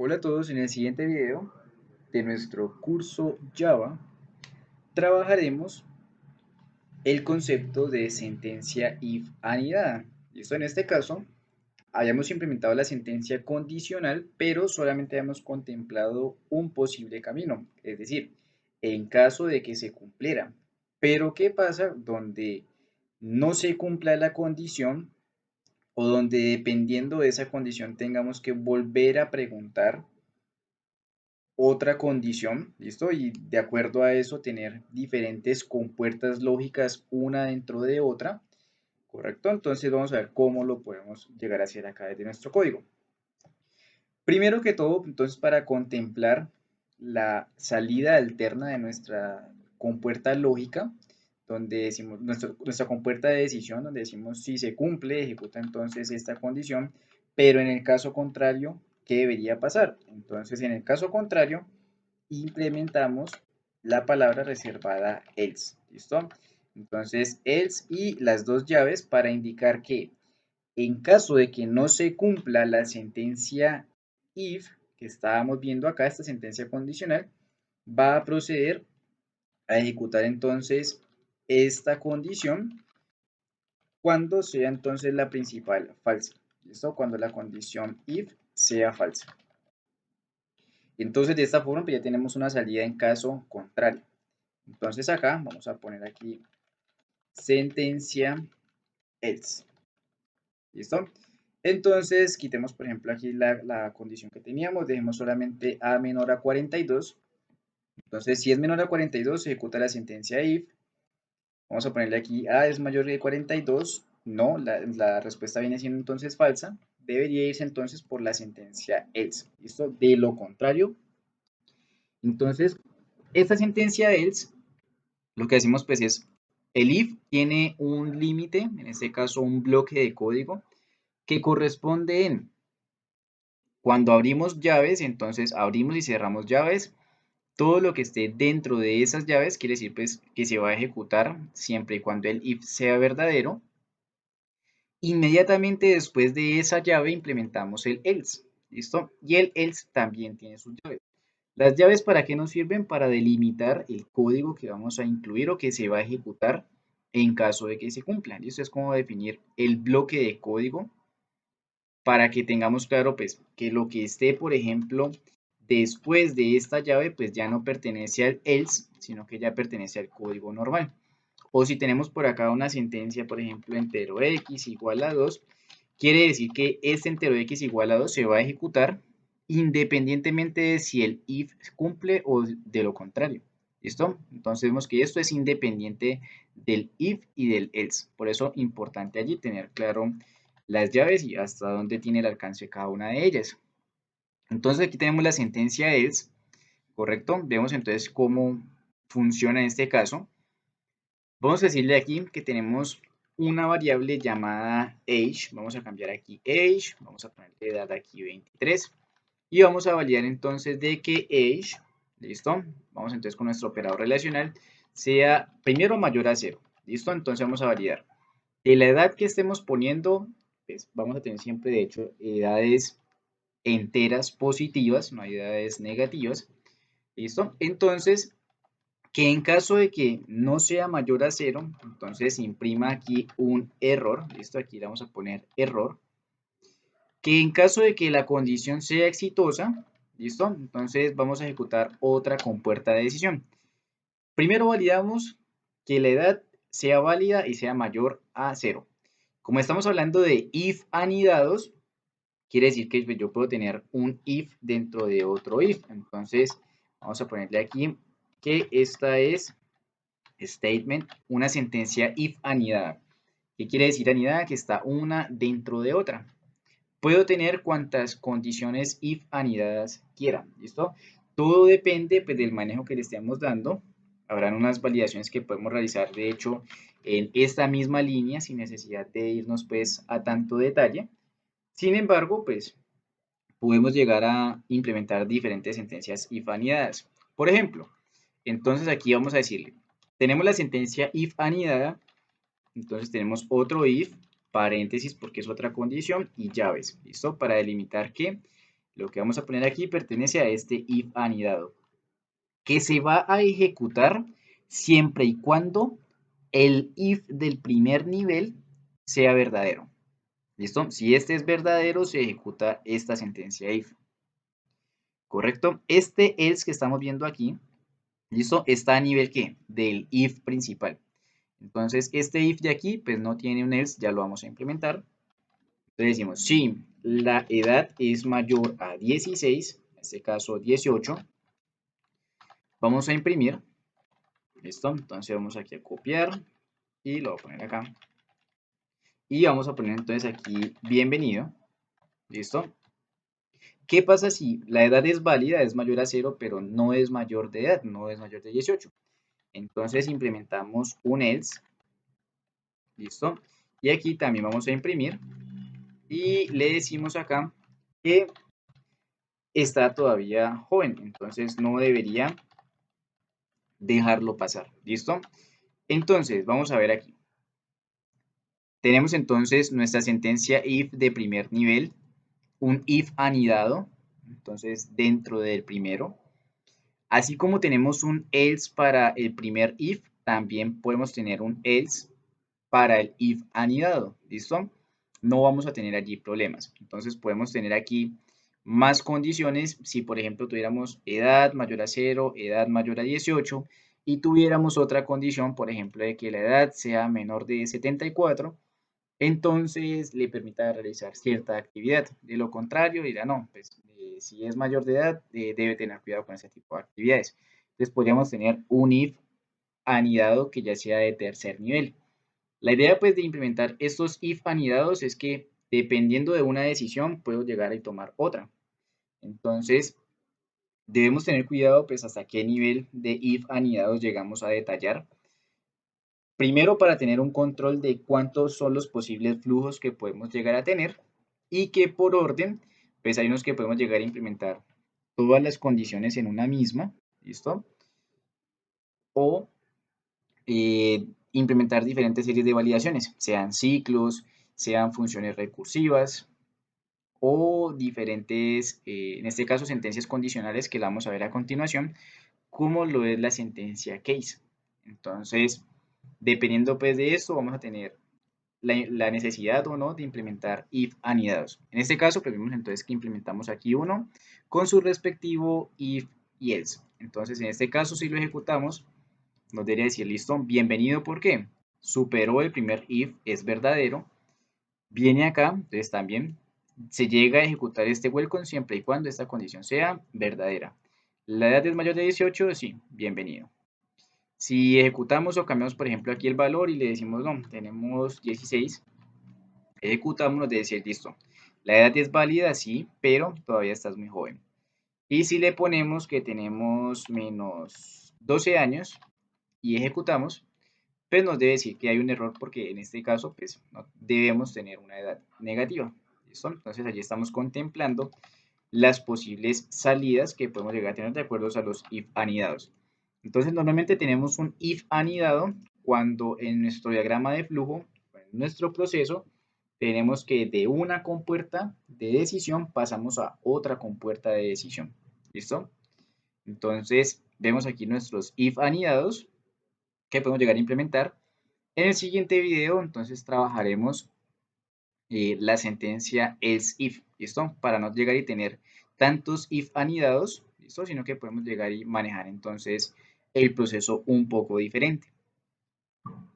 Hola a todos, en el siguiente video de nuestro curso Java trabajaremos el concepto de sentencia if anidada. Listo, en este caso habíamos implementado la sentencia condicional, pero solamente habíamos contemplado un posible camino, es decir, en caso de que se cumpliera. Pero ¿qué pasa donde no se cumpla la condición o donde dependiendo de esa condición tengamos que volver a preguntar otra condición, ¿listo? Y de acuerdo a eso tener diferentes compuertas lógicas una dentro de otra, ¿correcto? Entonces vamos a ver cómo lo podemos llegar a hacer acá desde nuestro código. Primero que todo, entonces para contemplar la salida alterna de nuestra compuerta lógica, donde decimos nuestra compuerta de decisión, donde decimos si se cumple, ejecuta entonces esta condición, pero en el caso contrario, ¿qué debería pasar? Entonces, en el caso contrario, implementamos la palabra reservada else, ¿listo? Entonces, else y las dos llaves para indicar que en caso de que no se cumpla la sentencia if que estábamos viendo acá, esta sentencia condicional, va a proceder a ejecutar entonces esta condición cuando sea entonces la principal falsa, ¿listo? Cuando la condición if sea falsa. Entonces, de esta forma pues ya tenemos una salida en caso contrario. Entonces acá vamos a poner aquí sentencia else. ¿Listo? Entonces quitemos por ejemplo aquí la condición que teníamos, dejemos solamente a menor a 42. Entonces si es menor a 42 se ejecuta la sentencia if. Vamos a ponerle aquí a es mayor que 42. No, la respuesta viene siendo entonces falsa. Debería irse entonces por la sentencia else. ¿Listo? De lo contrario, entonces esta sentencia else lo que decimos pues es, el if tiene un límite, en este caso un bloque de código, que corresponde en cuando abrimos llaves, entonces abrimos y cerramos llaves, todo lo que esté dentro de esas llaves quiere decir pues que se va a ejecutar siempre y cuando el if sea verdadero. Inmediatamente después de esa llave implementamos el else, ¿listo? Y el else también tiene sus llaves. Las llaves, ¿para qué nos sirven? Para delimitar el código que vamos a incluir o que se va a ejecutar en caso de que se cumpla. Esto es como definir el bloque de código para que tengamos claro pues que lo que esté, por ejemplo, después de esta llave, pues ya no pertenece al else, sino que ya pertenece al código normal. O si tenemos por acá una sentencia, por ejemplo, entero x igual a 2, quiere decir que este entero x igual a 2 se va a ejecutar independientemente de si el if cumple o de lo contrario. ¿Listo? Entonces vemos que esto es independiente del if y del else. Por eso importante allí tener claro las llaves y hasta dónde tiene el alcance cada una de ellas. Entonces aquí tenemos la sentencia else, ¿correcto? Vemos entonces cómo funciona en este caso. Vamos a decirle aquí que tenemos una variable llamada age. Vamos a cambiar aquí age, vamos a ponerle edad aquí 23. Y vamos a validar entonces de que age, ¿listo? Vamos entonces con nuestro operador relacional, sea primero mayor a 0. ¿Listo? Entonces vamos a validar. De la edad que estemos poniendo, pues vamos a tener siempre, de hecho, edades enteras positivas, no hay edades negativas. ¿Listo? Entonces, que en caso de que no sea mayor a 0, entonces imprima aquí un error. ¿Listo? Aquí le vamos a poner error. Que en caso de que la condición sea exitosa, ¿listo? Entonces vamos a ejecutar otra compuerta de decisión. Primero validamos que la edad sea válida y sea mayor a 0. Como estamos hablando de if anidados, quiere decir que yo puedo tener un if dentro de otro if. Entonces, vamos a ponerle aquí que esta es statement, una sentencia if anidada. ¿Qué quiere decir anidada? Que está una dentro de otra. Puedo tener cuantas condiciones if anidadas quiera, ¿listo? Todo depende pues, del manejo que le estemos dando. Habrán unas validaciones que podemos realizar, de hecho, en esta misma línea, sin necesidad de irnos pues a tanto detalle. Sin embargo, pues podemos llegar a implementar diferentes sentencias if anidadas. Por ejemplo, entonces aquí vamos a decirle, tenemos la sentencia if anidada, entonces tenemos otro if, paréntesis porque es otra condición y llaves, ¿listo? Para delimitar que Lo que vamos a poner aquí pertenece a este if anidado, que se va a ejecutar siempre y cuando el if del primer nivel sea verdadero. ¿Listo? Si este es verdadero, se ejecuta esta sentencia if. ¿Correcto? Este else que estamos viendo aquí, ¿listo? Está a nivel ¿qué? Del if principal. Entonces, este if de aquí, pues no tiene un else, ya lo vamos a implementar. Entonces decimos, si la edad es mayor a 16, en este caso 18, vamos a imprimir. ¿Listo? Entonces vamos aquí a copiar y lo voy a poner acá. Y vamos a poner entonces aquí bienvenido. ¿Listo? ¿Qué pasa si la edad es válida, es mayor a 0, pero no es mayor de edad, no es mayor de 18? Entonces implementamos un else. ¿Listo? Y aquí también vamos a imprimir. Y le decimos acá que está todavía joven, entonces no debería dejarlo pasar. ¿Listo? Entonces, vamos a ver aquí. Tenemos entonces nuestra sentencia if de primer nivel, un if anidado, entonces dentro del primero. Así como tenemos un else para el primer if, también podemos tener un else para el if anidado. ¿Listo? No vamos a tener allí problemas. Entonces podemos tener aquí más condiciones si por ejemplo tuviéramos edad mayor a 0, edad mayor a 18 y tuviéramos otra condición, por ejemplo, de que la edad sea menor de 74, entonces le permita realizar cierta actividad. De lo contrario, dirá no, pues si es mayor de edad, debe tener cuidado con ese tipo de actividades. Entonces podríamos tener un if anidado que ya sea de tercer nivel. La idea pues de implementar estos if anidados es que dependiendo de una decisión puedo llegar a tomar otra. Entonces debemos tener cuidado pues hasta qué nivel de if anidados llegamos a detallar. Primero para tener un control de cuántos son los posibles flujos que podemos llegar a tener y que por orden pues hay unos que podemos llegar a implementar todas las condiciones en una misma, ¿listo? O implementar diferentes series de validaciones, sean ciclos, sean funciones recursivas o diferentes, en este caso, sentencias condicionales que la vamos a ver a continuación, como lo es la sentencia case. Entonces, dependiendo pues de esto, vamos a tener la necesidad o no de implementar if anidados. En este caso, pues vemos entonces que implementamos aquí uno con su respectivo if y else. Entonces, en este caso, si lo ejecutamos, nos debería decir, listo, bienvenido, ¿por qué? Superó el primer if, es verdadero. Viene acá, entonces también se llega a ejecutar este welcome siempre y cuando esta condición sea verdadera. La edad es mayor de 18, sí, bienvenido. Si ejecutamos o cambiamos, por ejemplo, aquí el valor y le decimos, no, tenemos 16, ejecutamos, nos debe decir, listo, la edad es válida, sí, pero todavía estás muy joven. Y si le ponemos que tenemos menos 12 años y ejecutamos, pues nos debe decir que hay un error porque en este caso pues no debemos tener una edad negativa. ¿Listo? Entonces allí estamos contemplando las posibles salidas que podemos llegar a tener de acuerdo a los if anidados. Entonces normalmente tenemos un if anidado cuando en nuestro diagrama de flujo, en nuestro proceso, tenemos que de una compuerta de decisión pasamos a otra compuerta de decisión. ¿Listo? Entonces vemos aquí nuestros if anidados que podemos llegar a implementar. En el siguiente video, entonces, trabajaremos la sentencia else if, ¿listo? Para no llegar y tener tantos if anidados, ¿listo? Sino que podemos llegar y manejar entonces el proceso un poco diferente.